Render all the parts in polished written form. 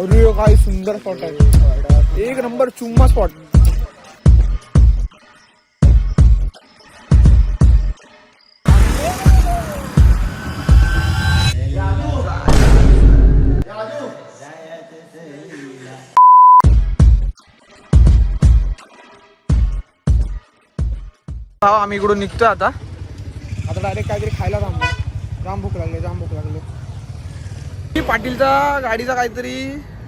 अरे काय सुंदर स्पॉट आहे, एक नंबर चुम्मा स्पॉट. आम्ही इकडून निघतोय आता डायरेक्ट काहीतरी खायला थांबलो. जाम भूक लागली. पाटीलचा गाडीचा काहीतरी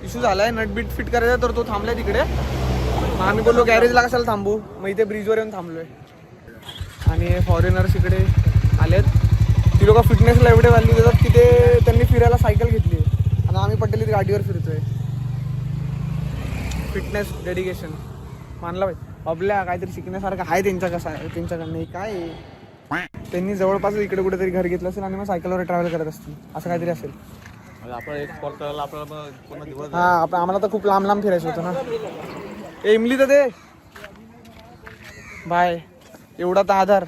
इश्यू झालाय, नटबीट फिट करायचा, तर तो थांबलाय तिकडे. मग आम्ही बोललो गॅरेजला कशाला थांबू, मग इथे ब्रिजवर येऊन थांबलोय. आणि फॉरेनर्स इकडे आलेत. ती लोक फिटनेसला एवढे व्हॅल्यू देतात की ते त्यांनी फिरायला सायकल घेतली आणि आम्ही पटेल गाडीवर फिरतोय. फिटनेस डेडिकेशन मानला पाहिजे. आपल्या काहीतरी शिकण्यासारखं आहे त्यांच्याकडनं. काय त्यांनी जवळपास इकडे कुठेतरी घर घेतलं असेल आणि मग सायकलवर ट्रॅव्हल करत असतील, असं काहीतरी असेल. हा आम्हाला तर खूप लांब फिरायचं होतं ना. इमली तर दे बाय, एवढा तर आधार.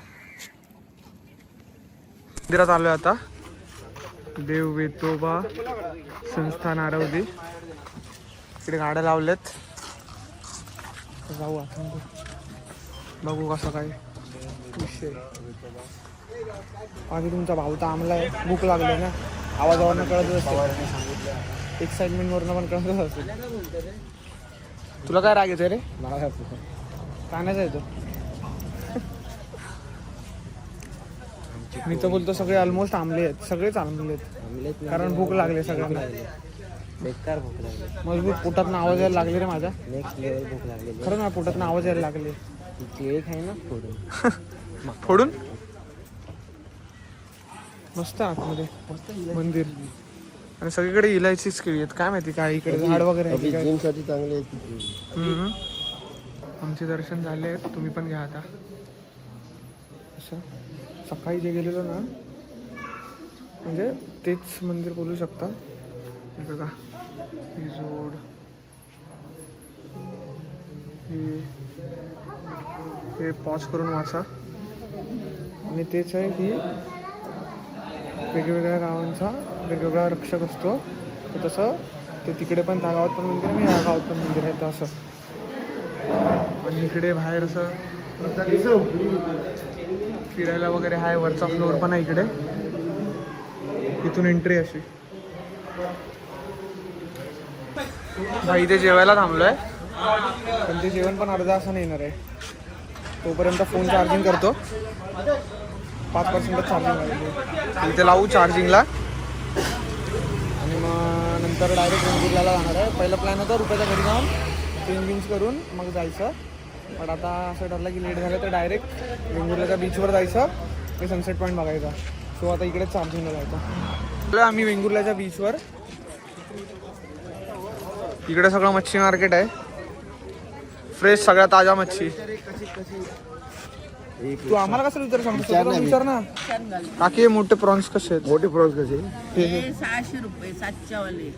मंदिरात आलोय आता, देव वेतोबा संस्थान आरवली. इकडे गाड्या लावल्यात, जाऊ आता बघू कसं काय विषय. बाकी तुमचा भाऊ तर आम्हाला भूक लागली ना, आवाजावरनं कळतच असेल, एक्साइटमेंट वरनं पण कळतच असेल. तुला काय राग येतोय रे? कानाचा येतो. मी तर बोलतो सगळे ऑलमोस्ट आंबले आहेत, सगळेच आंबले आहेत, कारण भूक लागली सगळ्यांना. बेकार भूक लागली, मजबूत पोटातनं आवाज यायला लागले रे माझ्या. नेक्स्ट लेवल भूक लागली खरं ना, पोटातनं आवाज यायला लागले. केळी खाय ना फोडून. मस्त आतमध्ये मंदिर आणि सगळीकडे इलायचीच केळी आहेत. काय माहिती काय इकडे झाड वगैरे आहे. जिम साठी चांगले. आमचे दर्शन झाले आहेत, तुम्ही पण घ्या आता. असं सकाळी जे गेलेलो ना, म्हणजे तेच मंदिर बोलू शकता. बघा ही जोड, हे पॉज करून वाचा. आणि तेच आहे की वेगवेगळ्या गावांचा वेगवेगळा रक्षक असतो, तर तसं ते तिकडे पण त्या गावात पण मंदिर आहे आणि या गावात पण मंदिर आहे तसं. आणि इकडे बाहेर असं फिरायला वगैरे आहे, वरचा फ्लोअर पण आहे इकडे. इथून एंट्री अशी. भाई इथे जेवायला थांबलोय, पण ते जेवण पण अर्धा असं येणार आहे. तोपर्यंत फोन चार्जिंग करतो. 5% चार्जिंग आहे, इथे लावू चार्जिंगला आणि मग नंतर डायरेक्ट वेंगुर्ला जाणार आहे. पहिला प्लॅन होता रुपयाच्या घरी जाऊन चेंज करून मग जायचं, पण आता असं ठरलं की लेट झालं तर डायरेक्ट वेंगुर्लाच्या बीचवर जायचं आणि सनसेट पॉईंट बघायचा. सो आता इकडेच चार्जिंगला जायचं. आम्ही वेंगुर्लाच्या बीचवर. इकडे सगळं मच्छी मार्केट आहे, फ्रेश सगळ्या ताज्या मच्छी. तू आम्हाला कसं विचार ना काकी मोठे प्रॉन्स कसे आहेत? मोठे प्रॉन्स कसे? 600 रुपये 700 वाले.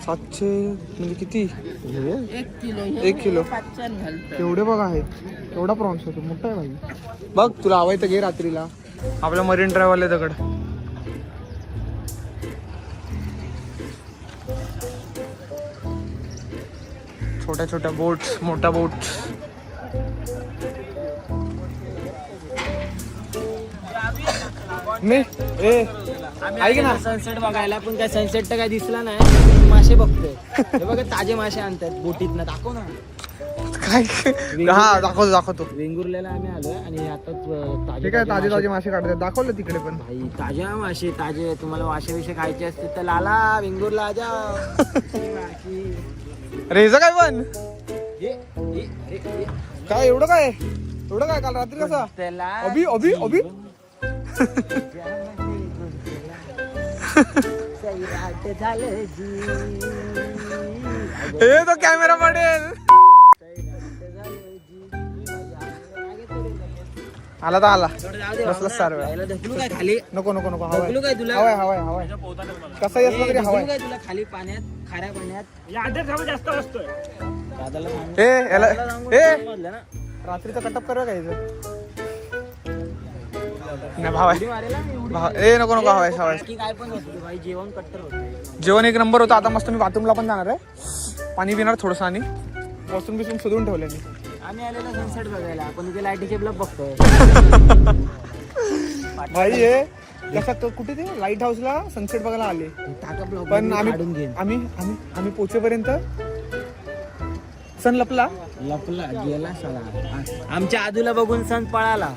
700 म्हणजे किती? 1 किलो. एवढे बघा आहेत, एवढा प्रॉन्स होतो, मोठा आहे भाई. बघ तुला हवाय तर घे रात्रीला. आपलं मरीन ड्राईव्ह आले दगड. छोट्या छोट्या बोट्स, मोठ्या बोट्स. ऐक ना, सनसेट बघायला पण काय सनसेट तर काय दिसला नाही. मासे बघतोय, हे बघा ताजे मासे आणतात बोटीत ना. दाखव ना काय. हा दाखवतो. वेंगुर्ल्याला आम्ही आलोय आणि आता ताजे मासे काढतात, दाखवलं तिकडे पण. भाई ताज्या मासे, ताजे. तुम्हाला मासे खायचे असतील तर लाला वेंगुर्ला जा. रेजा काय पण काय एवढं काय काल रात्री कसा अभि हे तो कॅमेरा पडेल. आला तर आला, बसला सारं. नको हवाय कसंही असलं तरी हवाय. तुला खाली पाण्यात, खाऱ्या पाण्यात जास्त बसतोय. रात्रीचा कटअप कर काय भाव आहे. नको हवाय काय पण होतं भाई, जेवण कट्टर होतं. जेवण एक नंबर होतं. आता मस्त मी बाथरूमला पण जाणार आहे, पाणी पिणार थोडंसं आणि वॉशरूम बिसून शोधून ठेवलं मी. आम्ही आलेलो सनसेट बघायला, आपण इथे लाईटीचे ब्लॉक बघतोय. भाई हे कसं कुठे ते लाईट हाऊसला सनसेट बघायला आले, पण आम्ही पोचेपर्यंत सन लपला गेला सला. आमच्या आजूला बघून सण पळाला,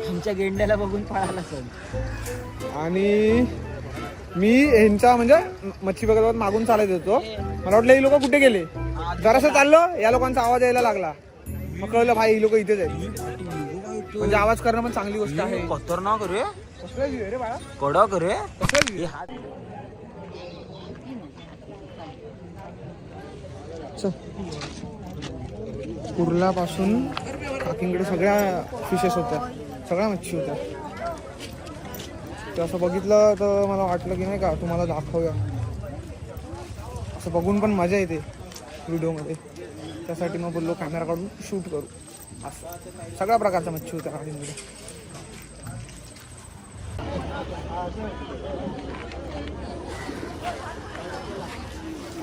आमच्या गेंड्याला बघून पळाला सण. आणि मी ह्यांचा म्हणजे मच्छी बघत मागून चालत होतो. मला वाटलं ही लोक कुठे गेले, जरासं चाललो या लोकांचा आवाज यायला लागला, मग कळलं भाई ही लोक इथेच आहेत. म्हणजे आवाज करणं पण चांगली गोष्ट आहे. खतरनाक रे, कसला जीव आहे रे बाळा, कडक रे. कसला जीव? कुर्लापासून काकींकडे सगळ्या फिशेस होत्या, सगळ्या मच्छी होत्या. ते असं बघितलं तर मला वाटलं की नाही का तुम्हाला दाखवूया, असं बघून पण मजा येते व्हिडिओमध्ये. त्यासाठी मग बोललो कॅमेरा काढून शूट करू. असं सगळ्या प्रकारच्या मच्छी होत्या काकींकडे.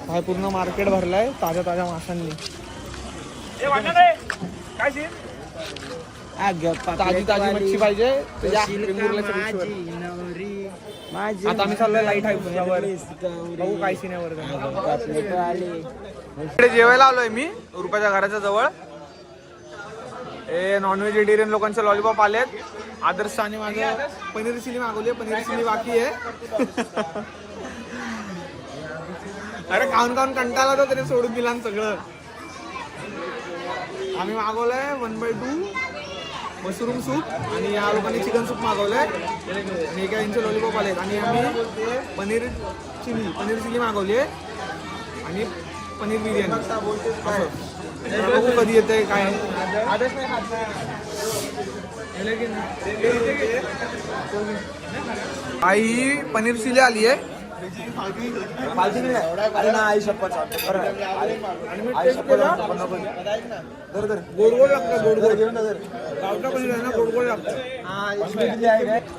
काय पूर्ण मार्केट भरलाय ताज्या ताज्या माशांनी. ताजी ताजी मच्छी पाहिजे आता आम्ही चाललोय लाईट हाऊसवर, बघू काय सिनेवर. इकडे जेवायला आलोय मी रुपयाच्या घराच्या जवळ. हे नॉन व्हेजिटेरियन लोकांचे लॉलीपॉप आलेत. आदर्श आणि माझं पनीर चिली मागवली, पनीर चिली बाकी आहे. अरे खाऊन खाऊन कंटाळा तर त्याने सोडून दिला सगळं. आम्ही मागवलंय 1/2 मशरूम सूप आणि या लोकांनी चिकन सूप मागवलंय आणि एका यांचे लॉलीपॉप आलेत. आणि आम्ही पनीर चिली मागवली आहे आणि पनीर बिर्याणी. बघू कधी येतंय काय. आई पनीर चिली आली आहे.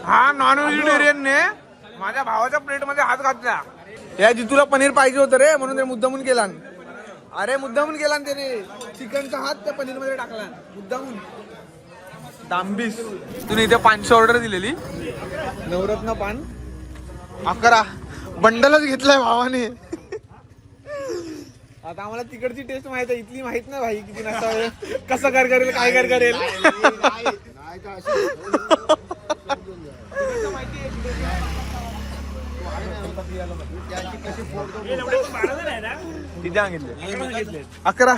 हा नॉन व्हेजिटेरियन ने माझ्या भावाच्या प्लेट मध्ये हात घातला. या जितूला पनीर पाहिजे होतं रे म्हणून ते मुद्दामून केला. अरे मुद्दामून केला त्याने, चिकनचा हात त्या पनीर मध्ये टाकला मुद्दामून. दांबीस तुम्ही इथे 500 ऑर्डर दिलेली, नवरत्न पान 11 बंडलच घेतलाय भावाने. आता आम्हाला तिकडची टेस्ट माहित आहे, इथली माहित नाही भाई किती नसावे, कसं कर करेल काय कर करेल. किती सांगितले? 11.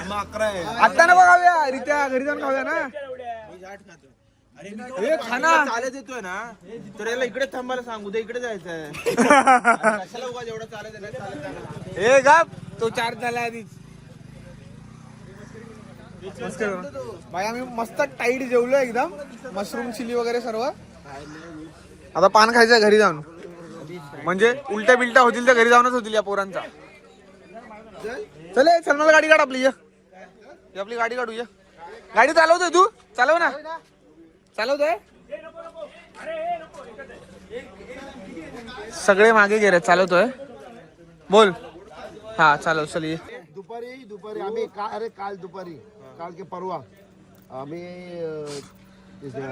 आता ना बघाव्या रित्या घरी जाऊन खाऊया ना. अरे खाना चालत येतोय ना तर याला इकडे थांबायला सांगू दे, इकडे जायचंय. कशाला उगाच एवढं चालत हे गाप तो चार्ज झाला आधीच. भाई आम्ही मस्त टाईट जेवलो एकदम, मशरूम चिली वगैरे सर्व. आता पान खायचंय घरी जाऊन, म्हणजे उलट्या बिलट्या होतील त्या घरी जाऊनच होतील या पोरांचा. चल चल मला गाडी काढ आपली, आपली गाडी काढू. या गाडी चालवतोय तू, चालव ना. चालवतोय सगळे मागे गेले, चालवतोय बोल. हा चालव चल. ये दुपारी आम्ही काल दुपारी काल के परवा आम्ही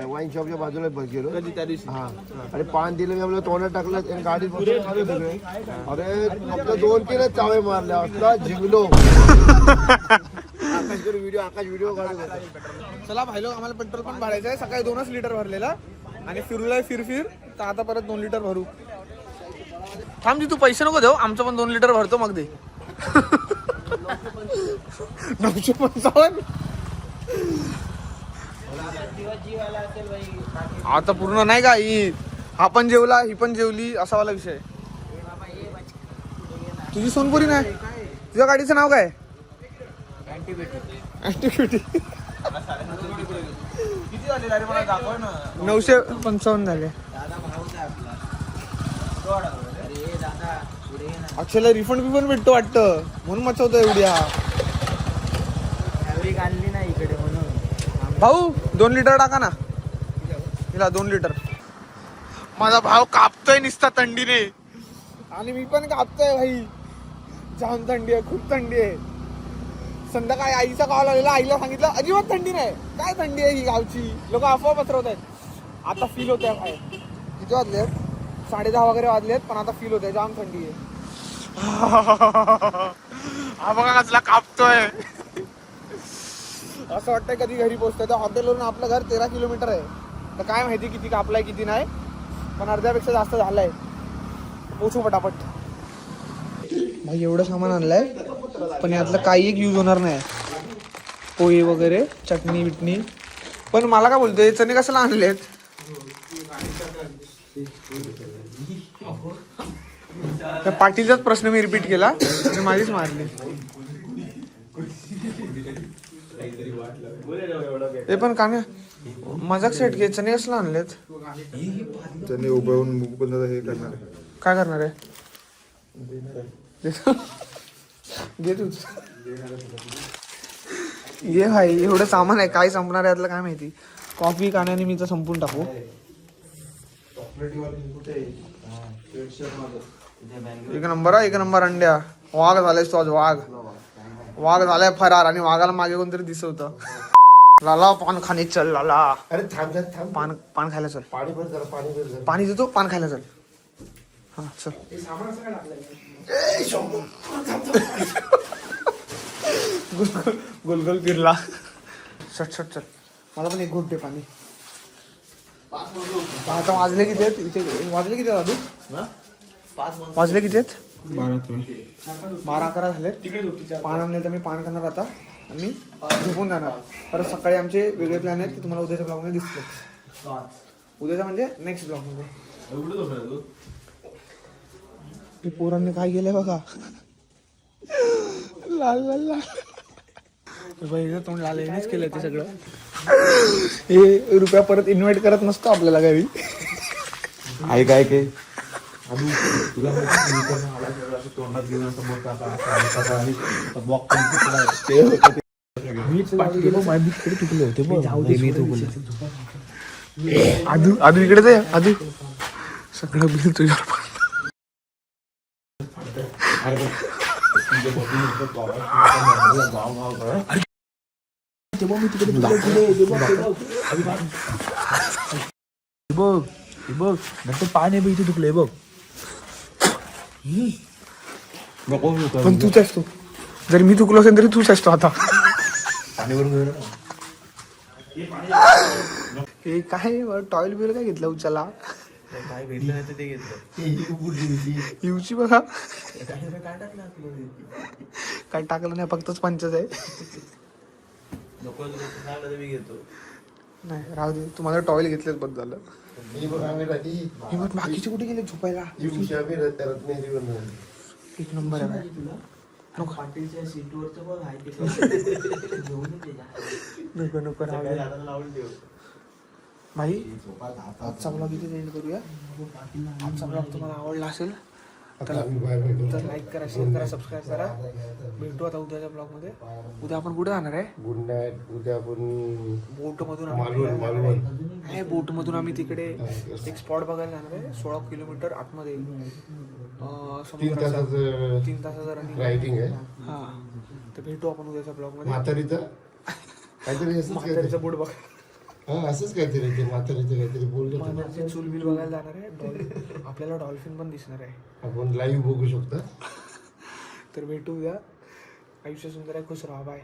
वाईन शॉपच्या बाजूला गेलो. हा आणि पान दिलं, मी आपलं तोंडात टाकलं, गाडीत बसून. अरे फक्त 2-3 चावे मारले, असला जिंकलो. आकाश व्हिडिओ काढून. चला भाई लोक, आम्हाला पेट्रोल पण भरायचं आहे. सकाळी 2च लिटर भरलेला आणि फिरलोय फिर तर आता परत 2 लिटर भरू. थांब जी, तू पैसे नको देऊ, आमचं पण 2 लिटर भरतो मग दे. 955. आता पूर्ण नाही का, ही हा पण जेवला ही पण जेवली असा वाला विषय. तुझी सोनपुरी नाही, तुझ्या गाडीचं नाव काय? ऍक्टिव्हिटी. किती झाले रे मला दाखव ना. 955 झाले. अक्षयला रिफंड बिफंड भेटतो वाटतं म्हणून मचवतो एवढ्या. आणली नाही इकडे म्हणून. भाऊ 2 लिटर टाका ना हिला, 2 लिटर. माझा भाव कापतोय निसता थंडीने. आणि मी पण कापतोय भाई. जाम थंडी आहे, खूप थंडी आहे. संध्याकाळी आईचा कॉल आलेला, आईला सांगितलं अजिबात थंडी नाही, काय थंडी आहे ही गावची, लोक अफवा पसरवत आहेत. आता फील होत आहे काय, किती वाजलेत, 10:30 वगैरे वाजलेत, पण आता फील होत आहे जाम थंडी आहे. हा बघा कसला कापतोय. असं वाटतंय कधी घरी पोहोचतोय. त्या हॉटेलवरून आपलं घर 13 किलोमीटर आहे. तर काय माहिती किती कापलाय किती नाही, पण अर्ध्यापेक्षा जास्त झालंय. पोचू पटापट. भाई एवढं सामान आणलंय, पण यातलं काही एक यूज होणार नाही. पोहे वगैरे, चटणी बिटणी. पण मला काय बोलतोय, चणे कशाला आणलेत? त्या पाटीलचाच प्रश्न मी रिपीट केला आणि माझीच मारली. ते पण का नाही मजाक सेट घे, चणे कसला आणलेत? चणे उभं हे करणार आहे. काय करणार आहे? घे तूच ये भाई, एवढं सामान आहे, काय संपणार आहे यातलं काय माहिती. कॉफी काण्याने मी तर संपून टाकू. एक नंबर आहे, एक नंबर अंड्या. वाघ झालाय तो आज, वाघ झालाय फरार. आणि वाघाला मागे कोणतरी दिसत होतं. लाला पान खाणे चल लाला. अरे थांब थांब, पान खायला चल. पाणी भर जरा, पाणी भर जरा. पाणी देतो, पान खायला चल. हा चल. गोल फिरला. शट चल, मला पण एक घोट दे पाणी. आता वाजले किती आहेत इथे? वाजले किती आहेत दादू? वाजले किती आहेत? 12-11 झाले. पान आणले तर मी पान खाणार आता आणि झोपून जाणार. परत सकाळी आमचे वेगळे प्लॅन आहेत ते तुम्हाला उद्याच्या ब्लॉगमध्ये दिसतील. उद्याचा म्हणजे नेक्स्ट ब्लॉगमध्ये. पोरांनी काय केलंय बघा, लाल लाल लाल. तोंड लाल येणेच केलंय ते सगळं. हे रुपया परत इन्व्हाइट करत नसतो आपल्याला काही. आहे काय काय आदू इकडे दे. आदू सगळं बिल तुझ्यावर पडलं. बघ नंतर पाणी बघ इथे तुकले बघ. पण तूच असतो, जर मी चुकलो असेल तरी तूच असतो आता. हे काय टॉयल बिल काय घेतलं उचला? काय भेटलं नाही तर ते घेतलं. येऊची बघा काय टाकलं नाही, फक्तच पंचच आहे. मी घेतो. नाही राहू दे, तुम्हाला टॉयल घेतलेच बंद झालं. मी बघ आम्ही राहते. हे बघ बाकीचे कुठे गेले झोपायला? आम्ही रत्नागिरीवर. एक नंबर आहे. पाटीलच्या सीटवरचं बघ आहे ते. नको राहू दे. भाई आजचा ब्लॉग इथे एंड करूया. आजचा ब्लॉग तुम्हाला आवडला असेल तर लाईक करा, शेअर करा, सबस्क्राईब करा. भेटू आता उद्याच्या ब्लॉगमध्ये. उद्या आपण कुठे जाणार आहे? Good night. उद्या आपण बोटमधून आम्ही तिकडे एक स्पॉट बघायला जाणार आहे. 16 किलोमीटर आतमध्ये 3 तासाचं रनिंग रायटिंग आहे. हा, तर भेटू आपण उद्याच्या ब्लॉगमध्ये. म्हातारीचं काहीतरी म्हातारीचं बोट बघ. असंच काहीतरी ते म्हातारीचं काहीतरी बोलले. म्हातारीचे चूल बिल बघायला जाणार आहे. आपल्याला डॉल्फिन पण दिसणार आहे. आपण लाईव्ह बघू शकतो. तर भेटू उद्या. आयुष्य सुंदर आहे, खुश राहा. बाय.